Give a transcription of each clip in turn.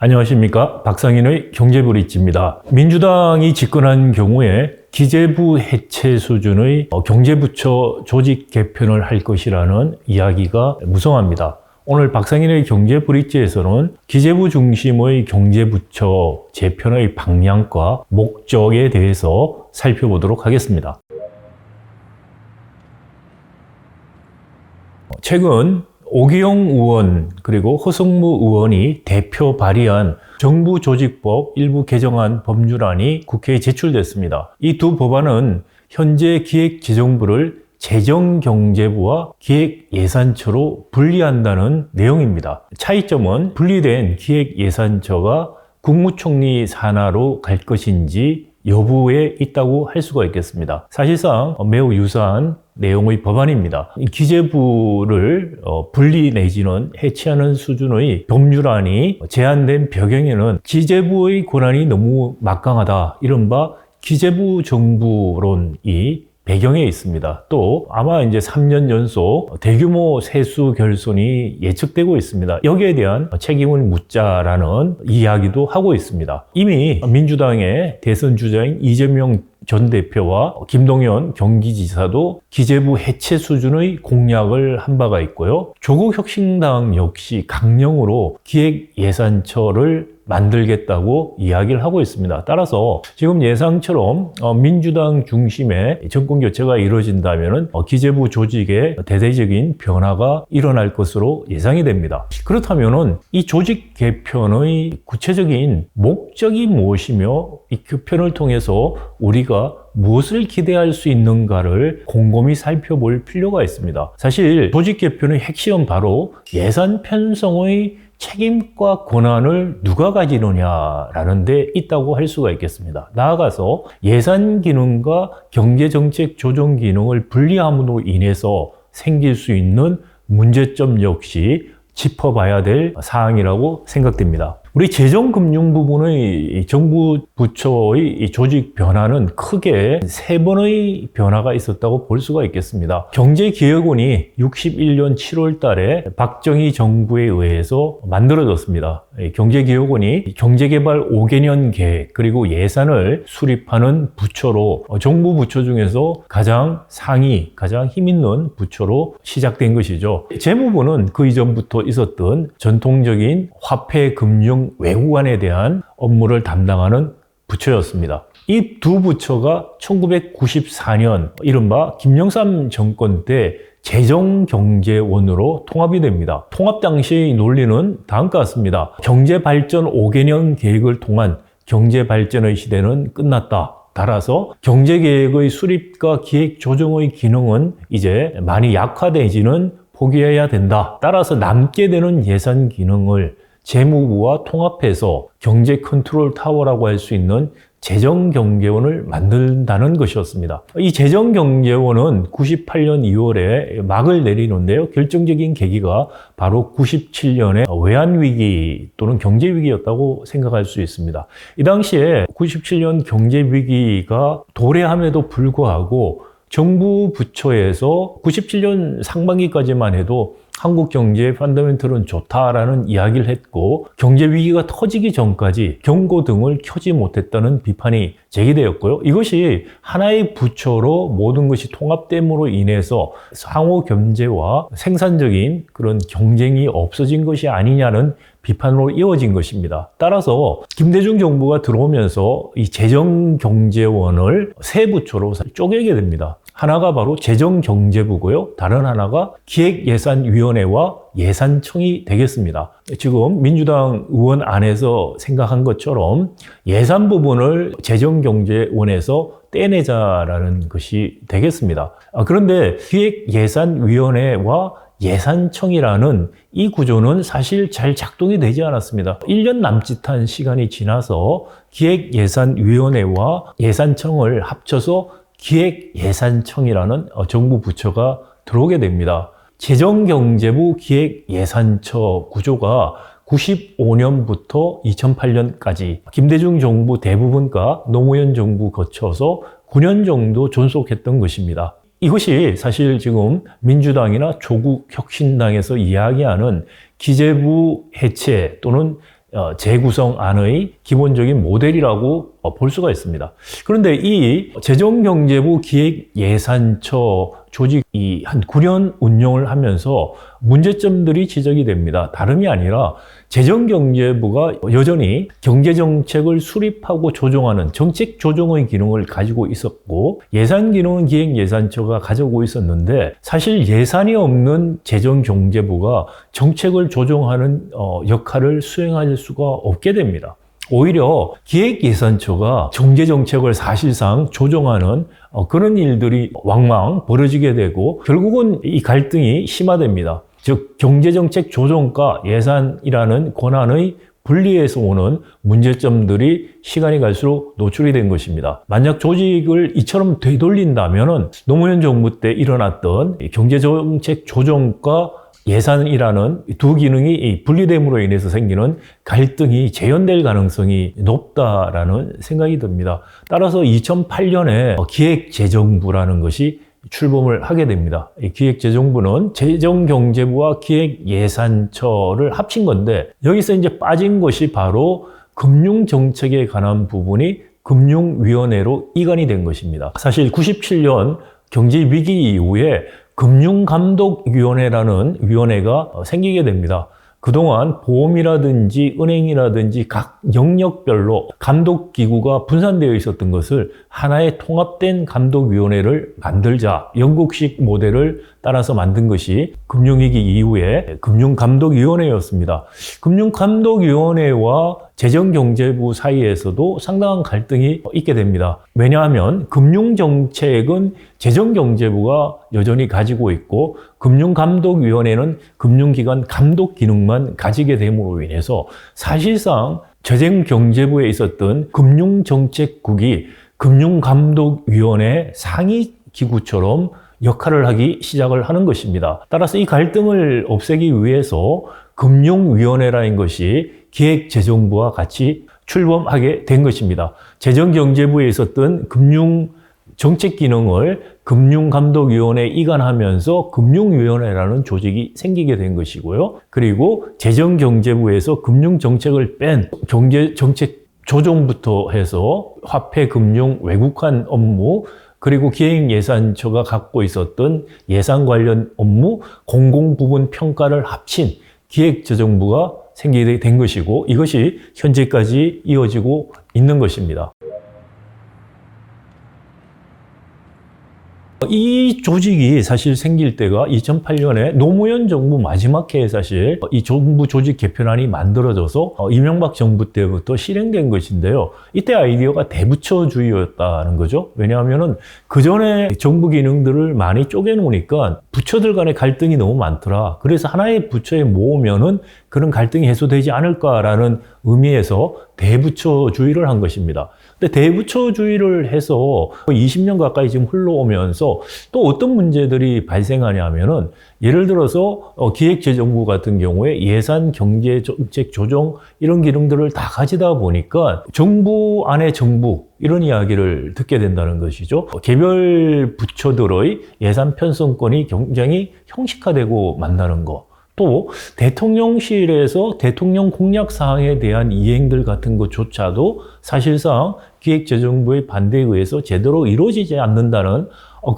안녕하십니까. 박상인의 경제브릿지입니다. 민주당이 집권한 경우에 기재부 해체 수준의 경제부처 조직 개편을 할 것이라는 이야기가 무성합니다. 오늘 박상인의 경제브릿지에서는 기재부 중심의 경제부처 재편의 방향과 목적에 대해서 살펴보도록 하겠습니다. 최근 오기영 의원 그리고 허성무 의원이 대표 발의한 정부조직법 일부 개정안 법률안이 국회에 제출됐습니다. 이 두 법안은 현재 기획재정부를 재정경제부와 기획예산처로 분리한다는 내용입니다. 차이점은 분리된 기획예산처가 국무총리 산하로 갈 것인지 여부에 있다고 할 수가 있겠습니다. 사실상 매우 유사한 내용의 법안입니다. 기재부를 분리 내지는 해체하는 수준의 법률안이 제안된 배경에는 기재부의 권한이 너무 막강하다, 이른바 기재부 정부론이 배경에 있습니다. 또 아마 이제 3년 연속 대규모 세수 결손이 예측되고 있습니다. 여기에 대한 책임을 묻자라는 이야기도 하고 있습니다. 이미 민주당의 대선 주자인 이재명 전 대표와 김동연 경기지사도 기재부 해체 수준의 공약을 한 바가 있고요. 조국 혁신당 역시 강령으로 기획예산처를 만들겠다고 이야기를 하고 있습니다. 따라서 지금 예상처럼 민주당 중심의 정권 교체가 이루어진다면 기재부 조직에 대대적인 변화가 일어날 것으로 예상이 됩니다. 그렇다면 이 조직 개편의 구체적인 목적이 무엇이며 이 개편을 통해서 우리가 무엇을 기대할 수 있는가를 곰곰이 살펴볼 필요가 있습니다. 사실 조직 개편의 핵심은 바로 예산 편성의 책임과 권한을 누가 가지느냐라는 데 있다고 할 수가 있겠습니다. 나아가서 예산 기능과 경제정책 조정 기능을 분리함으로 인해서 생길 수 있는 문제점 역시 짚어봐야 될 사항이라고 생각됩니다. 우리 재정금융 부분의 정부 부처의 조직 변화는 크게 세 번의 변화가 있었다고 볼 수가 있겠습니다. 경제기획원이 61년 7월 달에 박정희 정부에 의해서 만들어졌습니다. 경제기획원이 경제개발 5개년 계획 그리고 예산을 수립하는 부처로 정부 부처 중에서 가장 상위, 가장 힘있는 부처로 시작된 것이죠. 재무부는 그 이전부터 있었던 전통적인 화폐, 금융, 외국안에 대한 업무를 담당하는 부처였습니다. 이 두 부처가 1994년 이른바 김영삼 정권 때 재정경제원으로 통합이 됩니다. 통합 당시의 논리는 다음과 같습니다. 경제발전 5개년 계획을 통한 경제발전의 시대는 끝났다. 따라서 경제계획의 수립과 기획 조정의 기능은 이제 많이 약화되지는 포기해야 된다. 따라서 남게 되는 예산 기능을 재무부와 통합해서 경제 컨트롤 타워라고 할 수 있는 재정경제원을 만든다는 것이었습니다. 이 재정경제원은 98년 2월에 막을 내리는데요. 결정적인 계기가 바로 97년의 외환위기 또는 경제위기였다고 생각할 수 있습니다. 이 당시에 97년 경제위기가 도래함에도 불구하고 정부 부처에서 97년 상반기까지만 해도 한국 경제의 펀더멘털은 좋다라는 이야기를 했고 경제 위기가 터지기 전까지 경고등을 켜지 못했다는 비판이 제기되었고요. 이것이 하나의 부처로 모든 것이 통합됨으로 인해서 상호 경제와 생산적인 그런 경쟁이 없어진 것이 아니냐는 비판으로 이어진 것입니다. 따라서 김대중 정부가 들어오면서 이 재정경제원을 세 부처로 쪼개게 됩니다. 하나가 바로 재정경제부고요. 다른 하나가 기획예산위원회와 예산청이 되겠습니다. 지금 민주당 의원 안에서 생각한 것처럼 예산 부분을 재정경제원에서 떼내자라는 것이 되겠습니다. 그런데 기획예산위원회와 예산청이라는 이 구조는 사실 잘 작동이 되지 않았습니다. 1년 남짓한 시간이 지나서 기획예산위원회와 예산청을 합쳐서 기획예산청이라는 정부 부처가 들어오게 됩니다. 재정경제부 기획예산처 구조가 95년부터 2008년까지 김대중 정부 대부분과 노무현 정부 거쳐서 9년 정도 존속했던 것입니다. 이것이 사실 지금 민주당이나 조국 혁신당에서 이야기하는 기재부 해체 또는 재구성안의 기본적인 모델이라고 볼 수가 있습니다. 그런데 이 재정경제부 기획예산처 조직이 한 9년 운영을 하면서 문제점들이 지적이 됩니다. 다름이 아니라 재정경제부가 여전히 경제정책을 수립하고 조정하는 정책 조정의 기능을 가지고 있었고, 예산 기능은 기획예산처가 가지고 있었는데, 사실 예산이 없는 재정경제부가 정책을 조정하는 역할을 수행할 수가 없게 됩니다. 오히려 기획예산처가 경제정책을 사실상 조정하는 그런 일들이 왕왕 벌어지게 되고, 결국은 이 갈등이 심화됩니다. 즉, 경제정책 조정과 예산이라는 권한의 분리해서 오는 문제점들이 시간이 갈수록 노출이 된 것입니다. 만약 조직을 이처럼 되돌린다면 노무현 정부 때 일어났던 경제정책 조정과 예산이라는 두 기능이 분리됨으로 인해서 생기는 갈등이 재현될 가능성이 높다라는 생각이 듭니다. 따라서 2008년에 기획재정부라는 것이 출범을 하게 됩니다. 이 기획재정부는 재정경제부와 기획예산처를 합친 건데, 여기서 이제 빠진 것이 바로 금융정책에 관한 부분이 금융위원회로 이관이 된 것입니다. 사실 97년 경제위기 이후에 금융감독위원회라는 위원회가 생기게 됩니다. 그동안 보험이라든지 은행이라든지 각 영역별로 감독기구가 분산되어 있었던 것을 하나의 통합된 감독위원회를 만들자, 영국식 모델을 따라서 만든 것이 금융위기 이후에 금융감독위원회였습니다. 금융감독위원회와 재정경제부 사이에서도 상당한 갈등이 있게 됩니다. 왜냐하면 금융정책은 재정경제부가 여전히 가지고 있고, 금융감독위원회는 금융기관 감독 기능만 가지게 됨으로 인해서 사실상 재정경제부에 있었던 금융정책국이 금융감독위원회 상위 기구처럼 역할을 하기 시작을 하는 것입니다. 따라서 이 갈등을 없애기 위해서 금융위원회라는 것이 기획재정부와 같이 출범하게 된 것입니다. 재정경제부에 있었던 금융정책 기능을 금융감독위원회에 이관하면서 금융위원회라는 조직이 생기게 된 것이고요. 그리고 재정경제부에서 금융정책을 뺀 경제정책 조정부터 해서 화폐, 금융, 외국환 업무, 그리고 기획예산처가 갖고 있었던 예산 관련 업무, 공공부문 평가를 합친 기획재정부가 생기게 된 것이고, 이것이 현재까지 이어지고 있는 것입니다. 이 조직이 사실 생길 때가 2008년에 노무현 정부 마지막 해에 사실 이 정부 조직 개편안이 만들어져서 이명박 정부 때부터 실행된 것인데요. 이때 아이디어가 대부처주의였다는 거죠. 왜냐하면은 그 전에 정부 기능들을 많이 쪼개놓으니까 부처들 간의 갈등이 너무 많더라. 그래서 하나의 부처에 모으면은 그런 갈등이 해소되지 않을까라는 의미에서 대부처주의를 한 것입니다. 근데 대부처주의를 해서 20년 가까이 지금 흘러오면서 또 어떤 문제들이 발생하냐면은, 예를 들어서 기획재정부 같은 경우에 예산, 경제, 정책, 조정 이런 기능들을 다 가지다 보니까 정부 안에 정부 이런 이야기를 듣게 된다는 것이죠. 개별 부처들의 예산 편성권이 굉장히 형식화되고 만다는 거. 또 대통령실에서 대통령 공약 사항에 대한 이행들 같은 것조차도 사실상 기획재정부의 반대에 의해서 제대로 이루어지지 않는다는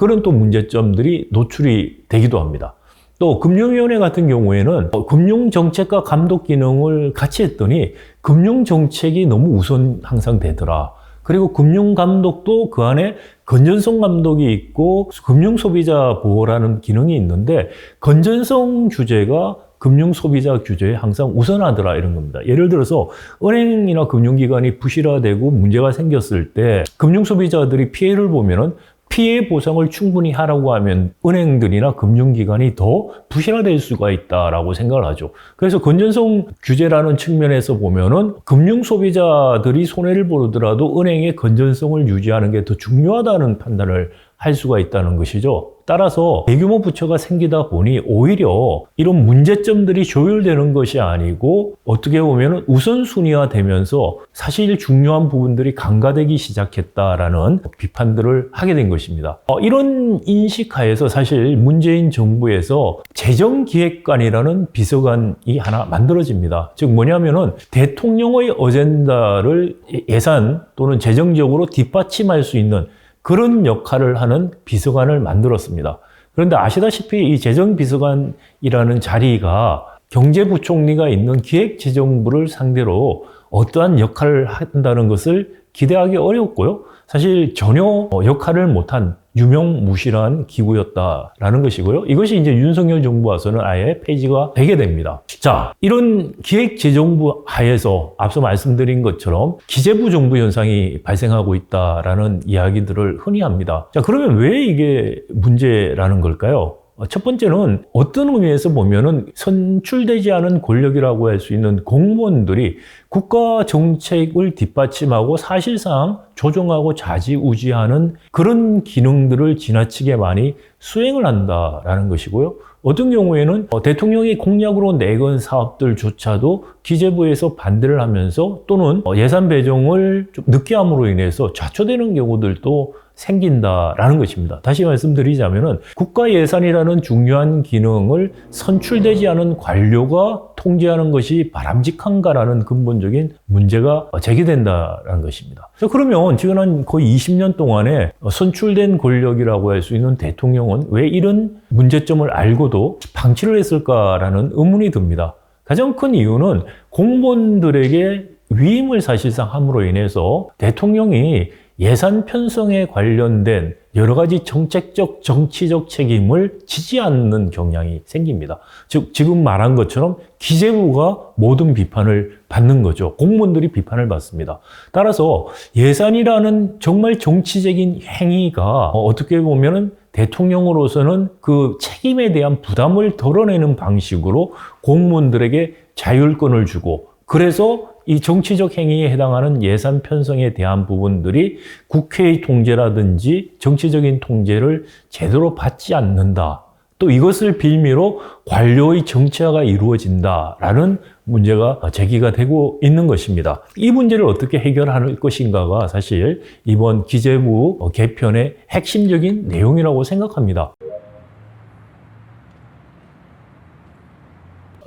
그런 또 문제점들이 노출이 되기도 합니다. 또 금융위원회 같은 경우에는 금융정책과 감독 기능을 같이 했더니 금융정책이 너무 우선 항상 되더라. 그리고 금융감독도 그 안에 건전성 감독이 있고 금융소비자 보호라는 기능이 있는데, 건전성 규제가 금융소비자 규제에 항상 우선하더라 이런 겁니다. 예를 들어서 은행이나 금융기관이 부실화되고 문제가 생겼을 때 금융소비자들이 피해를 보면은 피해 보상을 충분히 하라고 하면 은행들이나 금융기관이 더 부실화될 수가 있다라고 생각을 하죠. 그래서 건전성 규제라는 측면에서 보면은 금융소비자들이 손해를 보더라도 은행의 건전성을 유지하는 게 더 중요하다는 판단을 할 수가 있다는 것이죠. 따라서 대규모 부처가 생기다 보니 오히려 이런 문제점들이 조율되는 것이 아니고 어떻게 보면 우선순위화 되면서 사실 중요한 부분들이 간과되기 시작했다라는 비판들을 하게 된 것입니다. 이런 인식하에서 사실 문재인 정부에서 재정기획관이라는 비서관이 하나 만들어집니다. 즉 뭐냐면은 대통령의 어젠다를 예산 또는 재정적으로 뒷받침할 수 있는 그런 역할을 하는 비서관을 만들었습니다. 그런데 아시다시피 이 재정비서관이라는 자리가 경제부총리가 있는 기획재정부를 상대로 어떠한 역할을 한다는 것을 기대하기 어렵고요. 사실 전혀 역할을 못한 유명무실한 기구였다라는 것이고요. 이것이 이제 윤석열 정부 와서는 아예 폐지가 되게 됩니다. 자, 이런 기획재정부 하에서 앞서 말씀드린 것처럼 기재부 정부 현상이 발생하고 있다라는 이야기들을 흔히 합니다. 자, 그러면 왜 이게 문제라는 걸까요? 첫 번째는 어떤 의미에서 보면은 선출되지 않은 권력이라고 할 수 있는 공무원들이 국가 정책을 뒷받침하고 사실상 조정하고 좌지우지하는 그런 기능들을 지나치게 많이 수행을 한다라는 것이고요. 어떤 경우에는 대통령이 공약으로 내건 사업들조차도 기재부에서 반대를 하면서 또는 예산 배정을 좀 늦게 함으로 인해서 좌초되는 경우들도 생긴다라는 것입니다. 다시 말씀드리자면은 국가 예산이라는 중요한 기능을 선출되지 않은 관료가 통제하는 것이 바람직한가라는 근본적인 문제가 제기된다라는 것입니다. 자, 그러면 지금 한 거의 20년 동안에 선출된 권력이라고 할 수 있는 대통령은 왜 이런 문제점을 알고도 방치를 했을까라는 의문이 듭니다. 가장 큰 이유는 공무원들에게 위임을 사실상 함으로 인해서 대통령이 예산 편성에 관련된 여러 가지 정책적, 정치적 책임을 지지 않는 경향이 생깁니다. 즉, 지금 말한 것처럼 기재부가 모든 비판을 받는 거죠. 공무원들이 비판을 받습니다. 따라서 예산이라는 정말 정치적인 행위가 어떻게 보면은 대통령으로서는 그 책임에 대한 부담을 덜어내는 방식으로 공무원들에게 자율권을 주고 그래서 이 정치적 행위에 해당하는 예산 편성에 대한 부분들이 국회의 통제라든지 정치적인 통제를 제대로 받지 않는다. 또 이것을 빌미로 관료의 정치화가 이루어진다라는 문제가 제기가 되고 있는 것입니다. 이 문제를 어떻게 해결할 것인가가 사실 이번 기재부 개편의 핵심적인 내용이라고 생각합니다.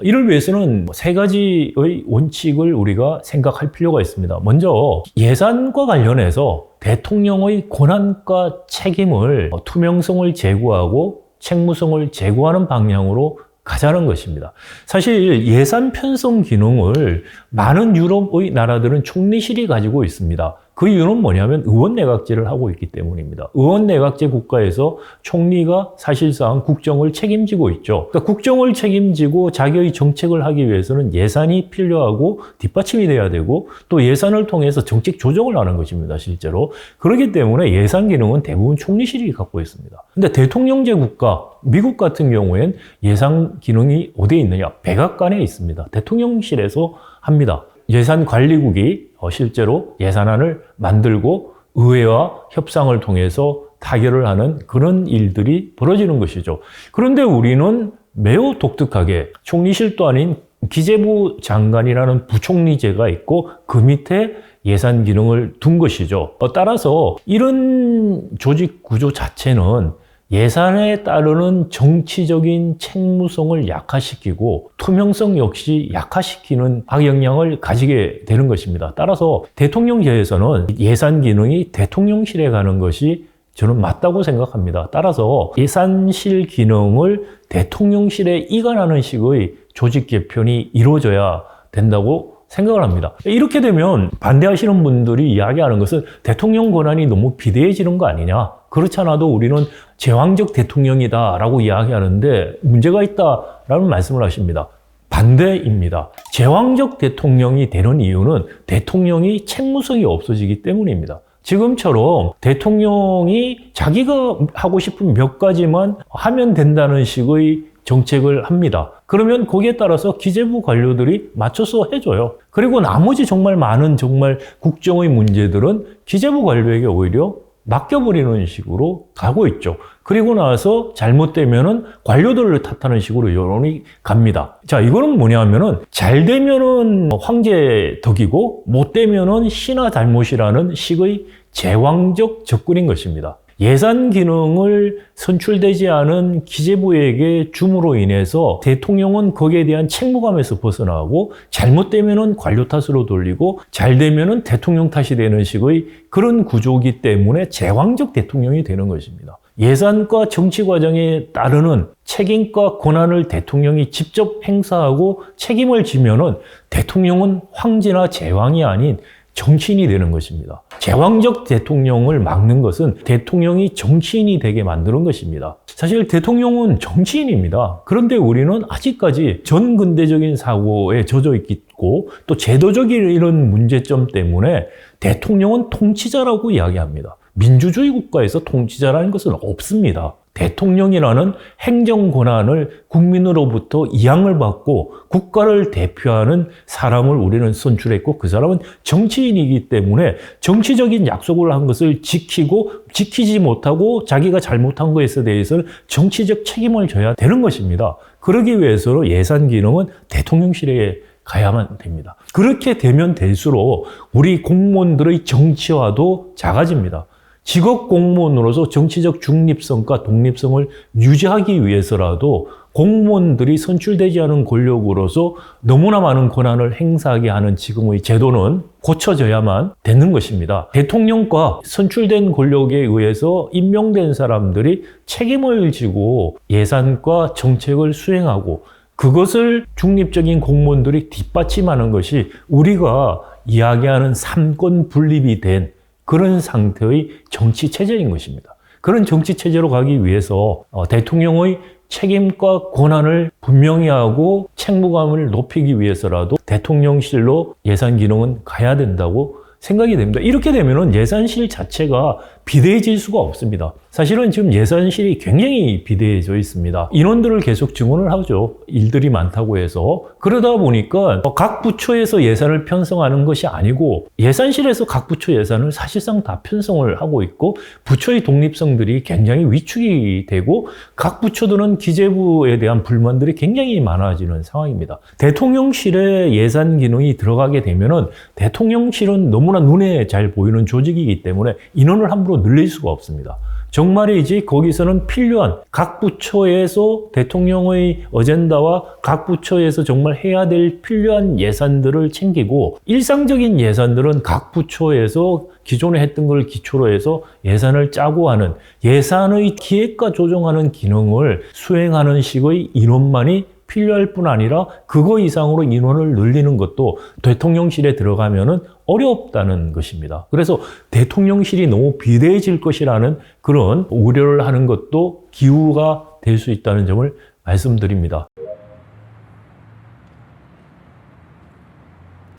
이를 위해서는 세 가지의 원칙을 우리가 생각할 필요가 있습니다. 먼저 예산과 관련해서 대통령의 권한과 책임을 투명성을 제고하고 책무성을 제고하는 방향으로 가자는 것입니다. 사실 예산 편성 기능을 많은 유럽의 나라들은 총리실이 가지고 있습니다. 그 이유는 뭐냐면 의원내각제를 하고 있기 때문입니다. 의원내각제 국가에서 총리가 사실상 국정을 책임지고 있죠. 그러니까 국정을 책임지고 자기의 정책을 하기 위해서는 예산이 필요하고 뒷받침이 돼야 되고 또 예산을 통해서 정책 조정을 하는 것입니다. 실제로. 그렇기 때문에 예산 기능은 대부분 총리실이 갖고 있습니다. 근데 대통령제 국가, 미국 같은 경우엔 예산 기능이 어디에 있느냐? 백악관에 있습니다. 대통령실에서 합니다. 예산관리국이 실제로 예산안을 만들고 의회와 협상을 통해서 타결을 하는 그런 일들이 벌어지는 것이죠. 그런데 우리는 매우 독특하게 총리실도 아닌 기재부 장관이라는 부총리제가 있고 그 밑에 예산 기능을 둔 것이죠. 따라서 이런 조직 구조 자체는 예산에 따르는 정치적인 책무성을 약화시키고 투명성 역시 약화시키는 악영향을 가지게 되는 것입니다. 따라서 대통령제에서는 예산 기능이 대통령실에 가는 것이 저는 맞다고 생각합니다. 따라서 예산실 기능을 대통령실에 이관하는 식의 조직 개편이 이루어져야 된다고 생각을 합니다. 이렇게 되면 반대하시는 분들이 이야기하는 것은 대통령 권한이 너무 비대해지는 거 아니냐. 그렇지 않아도 우리는 제왕적 대통령이다라고 이야기하는데 문제가 있다라는 말씀을 하십니다. 반대입니다. 제왕적 대통령이 되는 이유는 대통령이 책무성이 없어지기 때문입니다. 지금처럼 대통령이 자기가 하고 싶은 몇 가지만 하면 된다는 식의 정책을 합니다. 그러면 거기에 따라서 기재부 관료들이 맞춰서 해줘요. 그리고 나머지 정말 많은 정말 국정의 문제들은 기재부 관료에게 오히려 맡겨버리는 식으로 가고 있죠. 그리고 나서 잘못되면은 관료들을 탓하는 식으로 여론이 갑니다. 자, 이거는 뭐냐면은 잘 되면은 황제 덕이고 못 되면은 신하 잘못이라는 식의 제왕적 접근인 것입니다. 예산 기능을 선출되지 않은 기재부에게 줌으로 인해서 대통령은 거기에 대한 책무감에서 벗어나고 잘못되면은 관료 탓으로 돌리고 잘 되면은 대통령 탓이 되는 식의 그런 구조이기 때문에 제왕적 대통령이 되는 것입니다. 예산과 정치 과정에 따르는 책임과 권한을 대통령이 직접 행사하고 책임을 지면은 대통령은 황제나 제왕이 아닌 정치인이 되는 것입니다. 제왕적 대통령을 막는 것은 대통령이 정치인이 되게 만드는 것입니다. 사실 대통령은 정치인입니다. 그런데 우리는 아직까지 전근대적인 사고에 젖어 있고 또 제도적인 이런 문제점 때문에 대통령은 통치자라고 이야기합니다. 민주주의 국가에서 통치자라는 것은 없습니다. 대통령이라는 행정 권한을 국민으로부터 이양을 받고 국가를 대표하는 사람을 우리는 선출했고 그 사람은 정치인이기 때문에 정치적인 약속을 한 것을 지키고 지키지 못하고 자기가 잘못한 것에 대해서는 정치적 책임을 져야 되는 것입니다. 그러기 위해서 예산 기능은 대통령실에 가야만 됩니다. 그렇게 되면 될수록 우리 공무원들의 정치화도 작아집니다. 직업 공무원으로서 정치적 중립성과 독립성을 유지하기 위해서라도 공무원들이 선출되지 않은 권력으로서 너무나 많은 권한을 행사하게 하는 지금의 제도는 고쳐져야만 되는 것입니다. 대통령과 선출된 권력에 의해서 임명된 사람들이 책임을 지고 예산과 정책을 수행하고 그것을 중립적인 공무원들이 뒷받침하는 것이 우리가 이야기하는 삼권 분립이 된 그런 상태의 정치 체제인 것입니다. 그런 정치 체제로 가기 위해서 대통령의 책임과 권한을 분명히 하고 책무감을 높이기 위해서라도 대통령실로 예산 기능은 가야 된다고 생각이 됩니다. 이렇게 되면은 예산실 자체가 비대해질 수가 없습니다. 사실은 지금 예산실이 굉장히 비대해져 있습니다. 인원들을 계속 증원을 하죠. 일들이 많다고 해서. 그러다 보니까 각 부처에서 예산을 편성하는 것이 아니고 예산실에서 각 부처 예산을 사실상 다 편성을 하고 있고 부처의 독립성들이 굉장히 위축이 되고 각 부처들은 기재부에 대한 불만들이 굉장히 많아지는 상황입니다. 대통령실에 예산 기능이 들어가게 되면은 대통령실은 너무나 눈에 잘 보이는 조직이기 때문에 인원을 함부로 늘릴 수가 없습니다. 정말이지 거기서는 필요한 각 부처에서 대통령의 어젠다와 각 부처에서 정말 해야 될 필요한 예산들을 챙기고 일상적인 예산들은 각 부처에서 기존에 했던 걸 기초로 해서 예산을 짜고 하는 예산의 기획과 조정하는 기능을 수행하는 식의 인원만이 필요할 뿐 아니라 그거 이상으로 인원을 늘리는 것도 대통령실에 들어가면은 어렵다는 것입니다. 그래서 대통령실이 너무 비대해질 것이라는 그런 우려를 하는 것도 기우가 될 수 있다는 점을 말씀드립니다.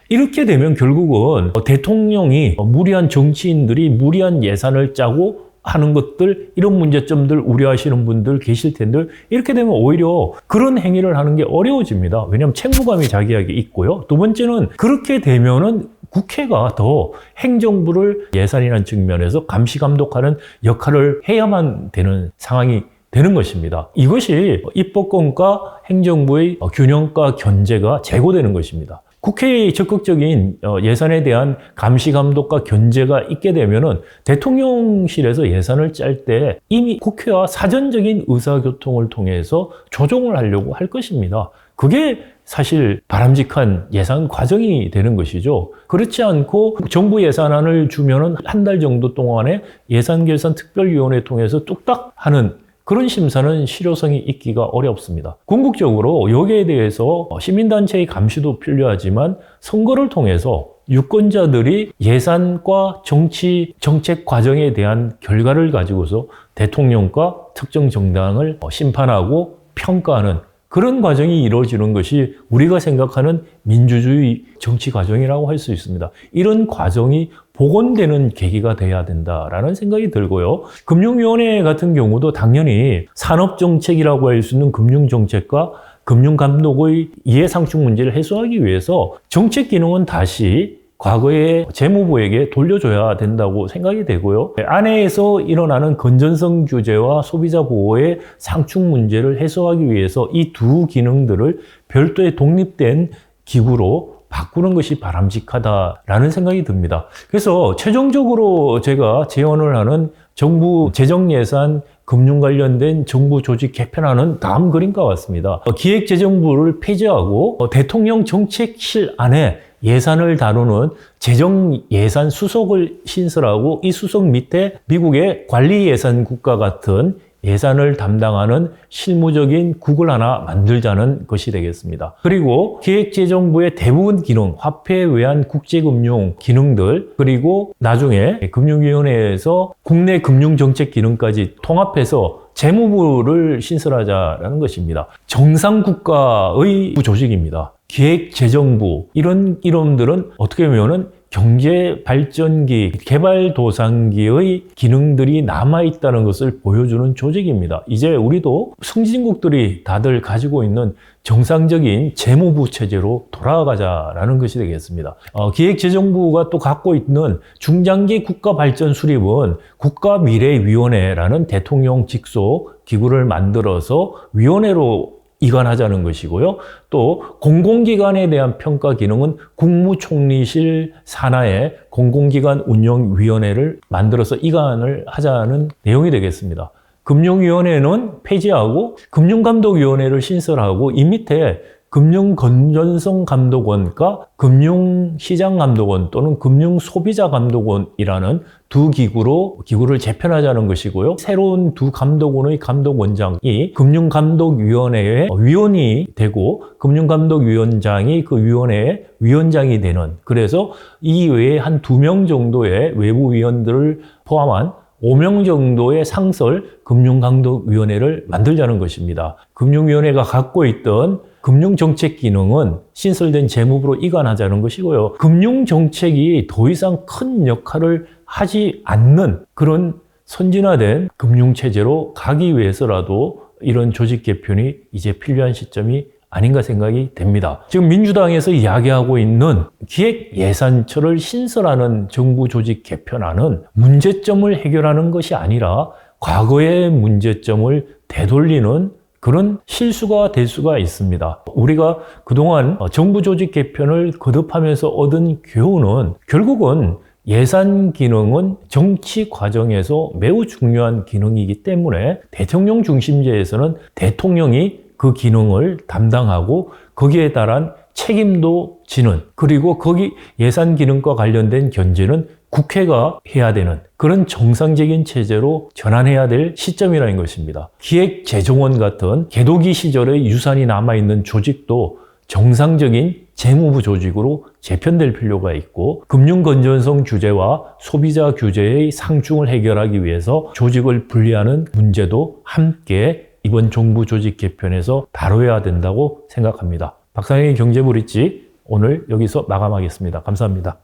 이렇게 되면 결국은 대통령이 무리한 정치인들이 무리한 예산을 짜고 하는 것들, 이런 문제점들 우려하시는 분들 계실 텐데 이렇게 되면 오히려 그런 행위를 하는 게 어려워집니다. 왜냐하면 책무감이 자기에게 있고요. 두 번째는 그렇게 되면은 국회가 더 행정부를 예산이라는 측면에서 감시 감독하는 역할을 해야만 되는 상황이 되는 것입니다. 이것이 입법권과 행정부의 균형과 견제가 제고되는 것입니다. 국회의 적극적인 예산에 대한 감시 감독과 견제가 있게 되면은 대통령실에서 예산을 짤 때 이미 국회와 사전적인 의사교통을 통해서 조정을 하려고 할 것입니다. 그게 사실 바람직한 예산 과정이 되는 것이죠. 그렇지 않고 정부 예산안을 주면은 한 달 정도 동안에 예산결산특별위원회 통해서 뚝딱 하는 그런 심사는 실효성이 있기가 어렵습니다. 궁극적으로 여기에 대해서 시민단체의 감시도 필요하지만 선거를 통해서 유권자들이 예산과 정치, 정책 과정에 대한 결과를 가지고서 대통령과 특정 정당을 심판하고 평가하는 그런 과정이 이루어지는 것이 우리가 생각하는 민주주의 정치 과정이라고 할 수 있습니다. 이런 과정이 복원되는 계기가 돼야 된다라는 생각이 들고요. 금융위원회 같은 경우도 당연히 산업정책이라고 할 수 있는 금융정책과 금융감독의 이해상충 문제를 해소하기 위해서 정책 기능은 다시 과거의 재무부에게 돌려줘야 된다고 생각이 되고요. 안에서 일어나는 건전성 규제와 소비자 보호의 상충 문제를 해소하기 위해서 이 두 기능들을 별도의 독립된 기구로 바꾸는 것이 바람직하다라는 생각이 듭니다. 그래서 최종적으로 제가 제언을 하는 정부 재정예산 금융 관련된 정부 조직 개편안은 다음 그림과 같습니다. 기획재정부를 폐지하고 대통령 정책실 안에 예산을 다루는 재정예산 수석을 신설하고 이 수석 밑에 미국의 관리예산국과 같은 예산을 담당하는 실무적인 국을 하나 만들자는 것이 되겠습니다. 그리고 기획재정부의 대부분 기능, 화폐 외환 국제금융 기능들, 그리고 나중에 금융위원회에서 국내 금융정책 기능까지 통합해서 재무부를 신설하자라는 것입니다. 정상국가의 조직입니다. 기획재정부, 이런 이름들은 어떻게 보면은 경제발전기, 개발도상기의 기능들이 남아있다는 것을 보여주는 조직입니다. 이제 우리도 선진국들이 다들 가지고 있는 정상적인 재무부 체제로 돌아가자라는 것이 되겠습니다. 기획재정부가 또 갖고 있는 중장기 국가발전 수립은 국가미래위원회라는 대통령 직속 기구를 만들어서 위원회로 이관하자는 것이고요. 또 공공기관에 대한 평가 기능은 국무총리실 산하에 공공기관 운영위원회를 만들어서 이관을 하자는 내용이 되겠습니다. 금융위원회는 폐지하고 금융감독위원회를 신설하고 이 밑에 금융건전성감독원과 금융시장감독원 또는 금융소비자감독원이라는 두 기구를 재편하자는 것이고요. 새로운 두 감독원의 감독원장이 금융감독위원회의 위원이 되고 금융감독위원장이 그 위원회의 위원장이 되는, 그래서 이 외에 한 2명 정도의 외부위원들을 포함한 5명 정도의 상설 금융감독위원회를 만들자는 것입니다. 금융위원회가 갖고 있던 금융정책 기능은 신설된 재무부로 이관하자는 것이고요. 금융정책이 더 이상 큰 역할을 하지 않는 그런 선진화된 금융체제로 가기 위해서라도 이런 조직 개편이 이제 필요한 시점이 아닌가 생각이 됩니다. 지금 민주당에서 이야기하고 있는 기획예산처를 신설하는 정부 조직 개편안은 문제점을 해결하는 것이 아니라 과거의 문제점을 되돌리는 그런 실수가 될 수가 있습니다. 우리가 그동안 정부 조직 개편을 거듭하면서 얻은 교훈은 결국은 예산 기능은 정치 과정에서 매우 중요한 기능이기 때문에 대통령 중심제에서는 대통령이 그 기능을 담당하고 거기에 따른 책임도 지는, 그리고 거기 예산 기능과 관련된 견제는 국회가 해야 되는 그런 정상적인 체제로 전환해야 될 시점이라는 것입니다. 기획재정원 같은 개도기 시절의 유산이 남아있는 조직도 정상적인 재무부 조직으로 재편될 필요가 있고, 금융건전성 규제와 소비자 규제의 상충을 해결하기 위해서 조직을 분리하는 문제도 함께 이번 정부 조직 개편에서 다뤄야 된다고 생각합니다. 박상현의 경제브릿지 오늘 여기서 마감하겠습니다. 감사합니다.